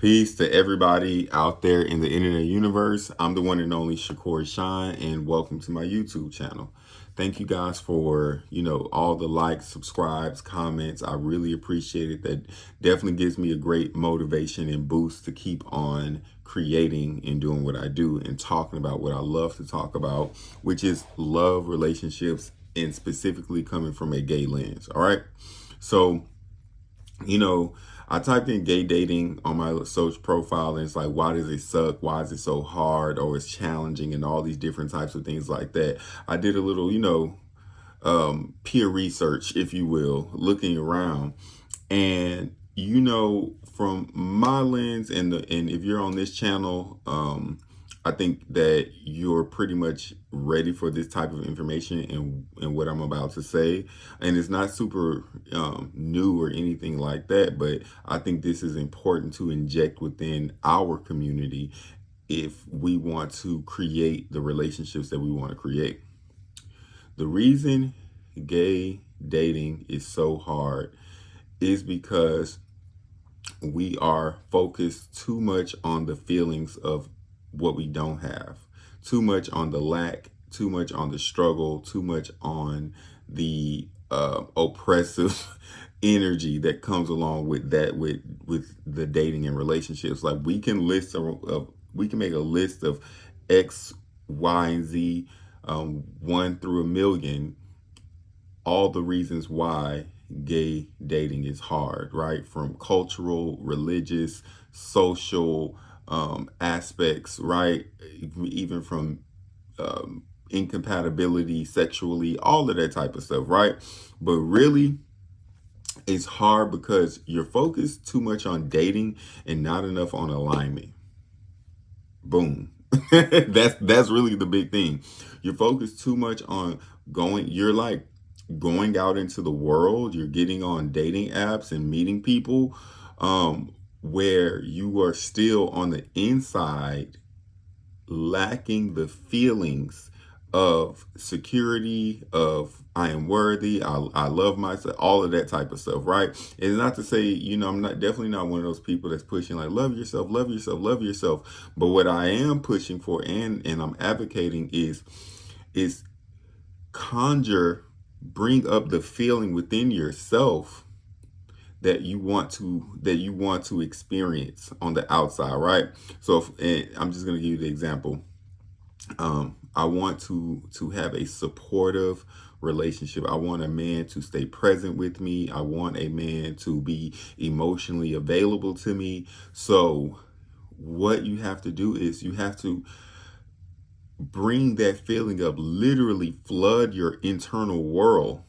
Peace to everybody out there in the internet universe. I'm the one and only Shakur Shine, and welcome to my YouTube channel. Thank you guys for, all the likes, subscribes, comments. I really appreciate it. That definitely gives me a great motivation and boost to keep on creating and doing what I do and talking about what I love to talk about, which is love, relationships, and specifically coming from a gay lens. All right. So, you know, I typed in gay dating on my search profile, and it's like, why does it suck? Why is it so hard, or it's challenging, and all these different types of things like that. I did a little, peer research, if you will, looking around, and from my lens, and if you're on this channel, I think that you're pretty much ready for this type of information and what I'm about to say. And it's not super new or anything like that, but I think this is important to inject within our community if we want to create the relationships that we want to create. The reason gay dating is so hard is because we are focused too much on the feelings of what we don't have, too much on the lack, too much on the struggle, too much on the oppressive energy that comes along with that, with the dating and relationships. Like we can make a list of X, Y, and Z, 1 through 1,000,000, all the reasons why gay dating is hard, right? From cultural, religious, social aspects, right? Even from incompatibility sexually, all of that type of stuff, right? But really, it's hard because you're focused too much on dating and not enough on alignment. Boom. That's really the big thing. You're focused too much on you're like going out into the world, you're getting on dating apps and meeting people, where you are still on the inside lacking the feelings of security, of I am worthy, I love myself, all of that type of stuff, right? It's not to say, I'm not definitely not one of those people that's pushing like love yourself, love yourself, love yourself. But what I am pushing for and I'm advocating is bring up the feeling within yourself that you want to experience on the outside, right? So and I'm just going to give you the example. I want to have a supportive relationship. I want a man to stay present with me. I want a man to be emotionally available to me. So what you have to do is you have to bring that feeling up, literally flood your internal world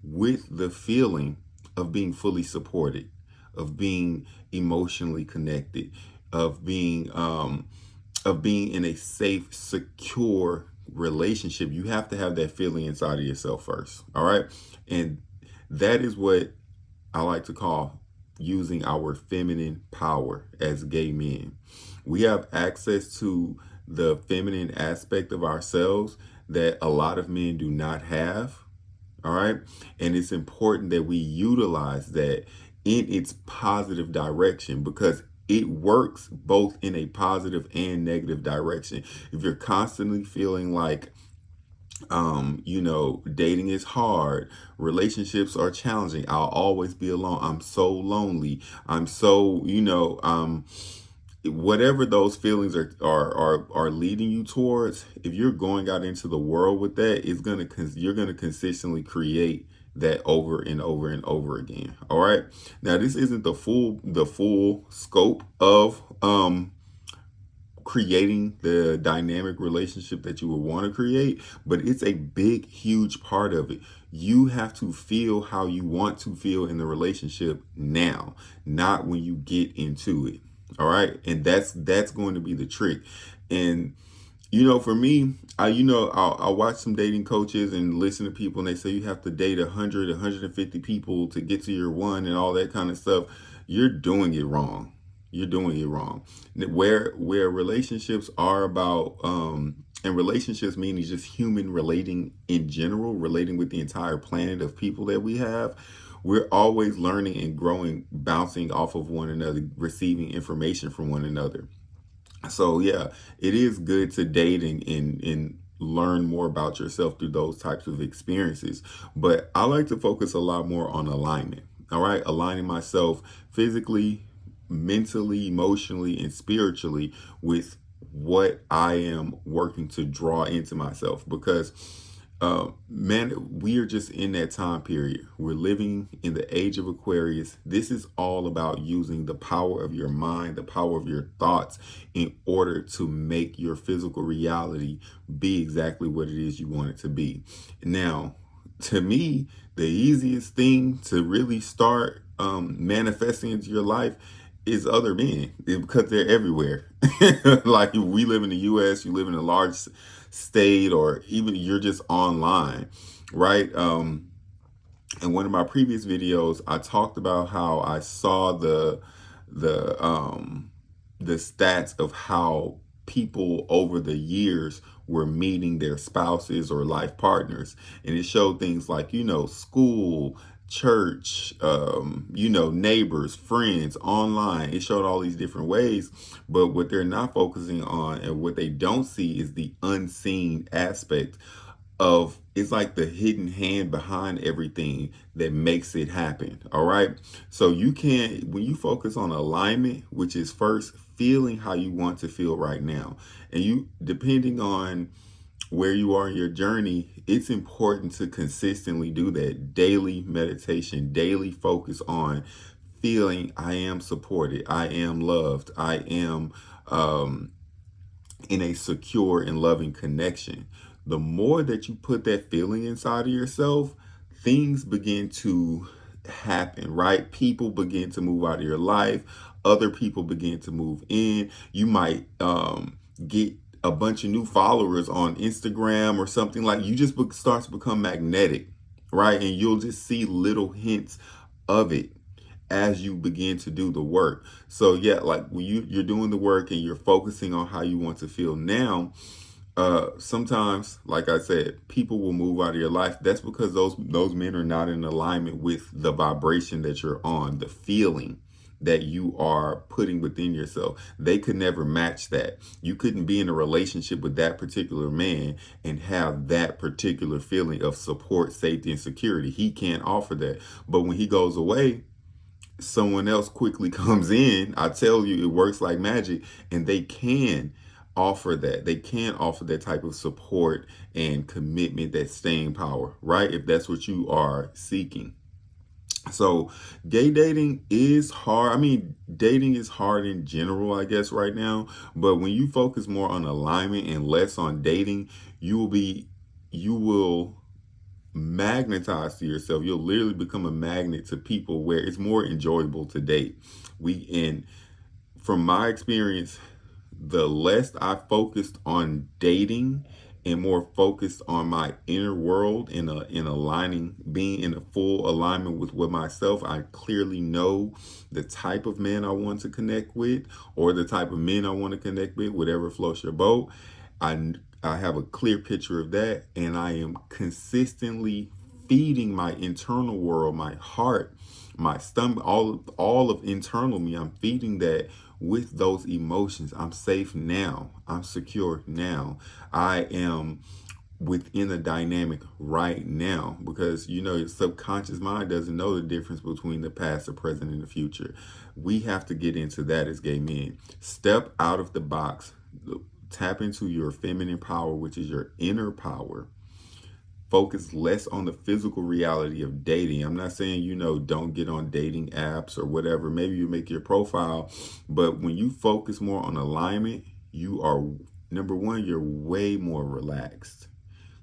with the feeling of being fully supported, of being emotionally connected, of being in a safe, secure relationship. You have to have that feeling inside of yourself first. All right. And that is what I like to call using our feminine power as gay men. We have access to the feminine aspect of ourselves that a lot of men do not have. All right. And it's important that we utilize that in its positive direction, because it works both in a positive and negative direction. If you're constantly feeling like, dating is hard, relationships are challenging, I'll always be alone, I'm so lonely, I'm so, whatever those feelings are leading you towards, if you're going out into the world with that, you're gonna consistently create that over and over and over again. All right. Now this isn't the full scope of creating the dynamic relationship that you would want to create, but it's a big, huge part of it. You have to feel how you want to feel in the relationship now, not when you get into it. All right. And that's going to be the trick. And for me, I'll watch some dating coaches and listen to people, and they say you have to date 100, 150 people to get to your one and all that kind of stuff. You're doing it wrong. You're doing it wrong. Where relationships are about, and relationships meaning just human relating in general, relating with the entire planet of people that we have. We're always learning and growing, bouncing off of one another, receiving information from one another. So yeah, it is good to date and learn more about yourself through those types of experiences. But I like to focus a lot more on alignment. All right, aligning myself physically, mentally, emotionally, and spiritually with what I am working to draw into myself. Because man, we are just in that time period. We're living in the age of Aquarius. This is all about using the power of your mind, the power of your thoughts in order to make your physical reality be exactly what it is you want it to be. Now, to me, the easiest thing to really start manifesting into your life is other men, because they're everywhere. Like we live in the US, you live in a large state, or even you're just online, right? In one of my previous videos, I talked about how I saw the the stats of how people over the years were meeting their spouses or life partners, and it showed things like, you know, school, church, you know, neighbors, friends, online. It showed all these different ways, but what they're not focusing on and what they don't see is the unseen aspect of, it's like the hidden hand behind everything that makes it happen. All right. So you can, when you focus on alignment, which is first feeling how you want to feel right now, and you, depending on where you are in your journey, it's important to consistently do that. Daily meditation, daily focus on feeling I am supported, I am loved, I am in a secure and loving connection. The more that you put that feeling inside of yourself, things begin to happen, right? People begin to move out of your life. Other people begin to move in. You might get a bunch of new followers on Instagram or something. Like, you just start to become magnetic, right? And you'll just see little hints of it as you begin to do the work. So yeah, like when you're doing the work and you're focusing on how you want to feel now, sometimes, like I said, people will move out of your life. That's because those men are not in alignment with the vibration that you're on, the feeling that you are putting within yourself. They could never match that. You couldn't be in a relationship with that particular man and have that particular feeling of support, safety, and security. He can't offer that. But when he goes away, someone else quickly comes in. I tell you, it works like magic, and they can offer that. They can offer that type of support and commitment, that staying power, right? If that's what you are seeking. So gay dating is hard. I mean, dating is hard in general, I guess, right now. But when you focus more on alignment and less on dating, you will magnetize to yourself. You'll literally become a magnet to people where it's more enjoyable to date. And from my experience, the less I focused on dating and more focused on my inner world, in aligning, being in a full alignment with what myself, I clearly know the type of man I want to connect with, or the type of men I want to connect with, whatever floats your boat. I have a clear picture of that, and I am consistently feeding my internal world, my heart, my stomach, all of internal me. I'm feeding that with those emotions. I'm safe now. I'm secure now. I am within a dynamic right now, because you know your subconscious mind doesn't know the difference between the past, the present, and the future. We have to get into that as gay men. Step out of the box. Tap into your feminine power, which is your inner power. Focus less on the physical reality of dating. I'm not saying, you know, don't get on dating apps or whatever. Maybe you make your profile, but when you focus more on alignment, you are, number one, you're way more relaxed.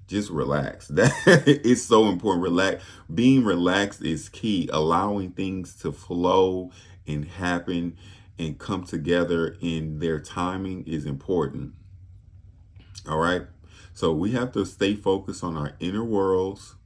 Just relax. That is so important. Relax. Being relaxed is key. Allowing things to flow and happen and come together in their timing is important. All right. So we have to stay focused on our inner worlds,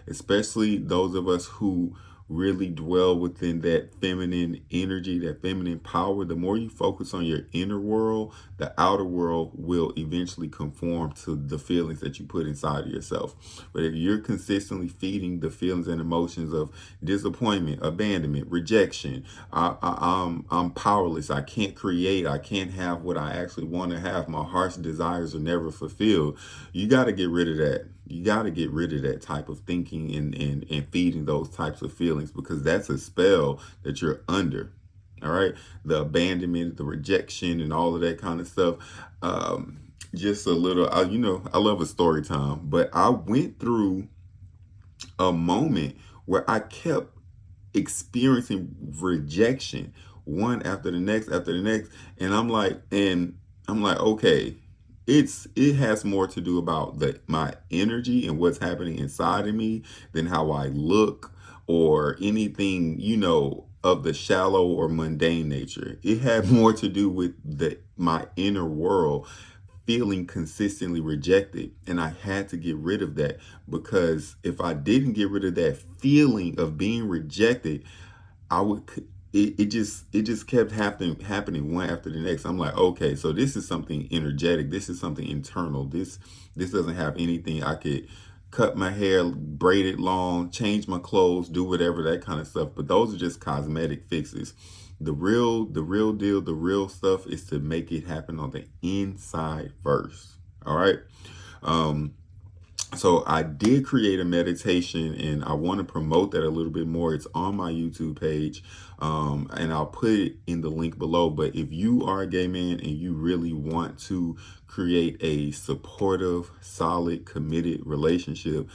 especially those of us who really dwell within that feminine energy, that feminine power, the more you focus on your inner world, the outer world will eventually conform to the feelings that you put inside of yourself. But if you're consistently feeding the feelings and emotions of disappointment, abandonment, rejection, I'm powerless, I can't create, I can't have what I actually want to have, my heart's desires are never fulfilled, you got to get rid of that. You got to get rid of that type of thinking and feeding those types of feelings, because that's a spell that you're under. All right. The abandonment, the rejection, and all of that kind of stuff. Just a little, I love a story time, but I went through a moment where I kept experiencing rejection one after the next. And I'm like, okay, it has more to do about my energy and what's happening inside of me than how I look or anything, of the shallow or mundane nature. It had more to do with my inner world feeling consistently rejected, and I had to get rid of that, because if I didn't get rid of that feeling of being rejected, I would it just kept happening one after the next. I'm like, okay, so this is something energetic, this is something internal, this doesn't have anything. I could cut my hair, braid it long, change my clothes, do whatever, that kind of stuff, but those are just cosmetic fixes. The real deal, the real stuff is to make it happen on the inside first. All right. um so I did create a meditation, and I want to promote that a little bit more. It's on my YouTube page, and I'll put it in the link below. But if you are a gay man and you really want to create a supportive, solid, committed relationship,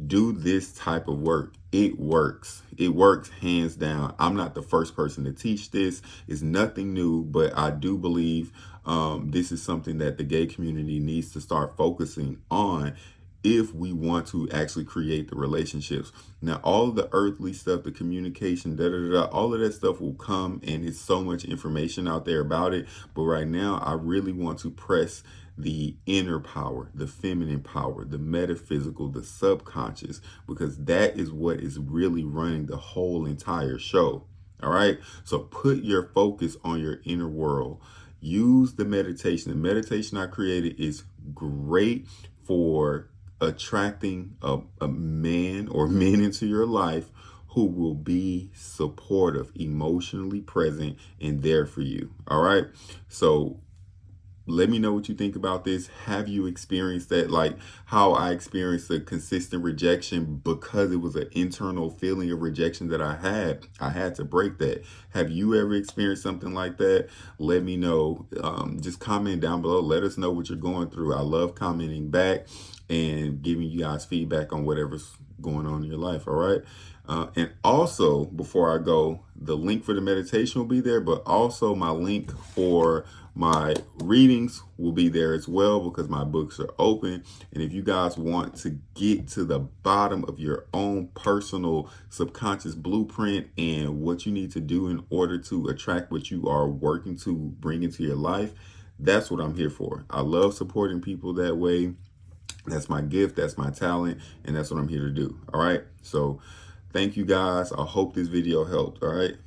do this type of work. It works. It works hands down. I'm not the first person to teach this. It's nothing new, but I do believe this is something that the gay community needs to start focusing on if we want to actually create the relationships. Now, all of the earthly stuff, the communication, all of that stuff will come, and it's so much information out there about it. But right now, I really want to press the inner power, the feminine power, the metaphysical, the subconscious, because that is what is really running the whole entire show. All right. So put your focus on your inner world. Use the meditation. The meditation I created is great for attracting a man or men into your life who will be supportive, emotionally present, and there for you. All right. So let me know what you think about this. Have you experienced that, like how I experienced the consistent rejection because it was an internal feeling of rejection that I had? I had to break that. Have you ever experienced something like that? Let me know. Just comment down below. Let us know what you're going through. I love commenting back and giving you guys feedback on whatever's going on in your life. All right. And also, before I go, the link for the meditation will be there, but also my link for my readings will be there as well, because my books are open. And if you guys want to get to the bottom of your own personal subconscious blueprint and what you need to do in order to attract what you are working to bring into your life, that's what I'm here for. I love supporting people that way. That's my gift, that's my talent, and that's what I'm here to do. All right. So thank you guys. I hope this video helped. All right.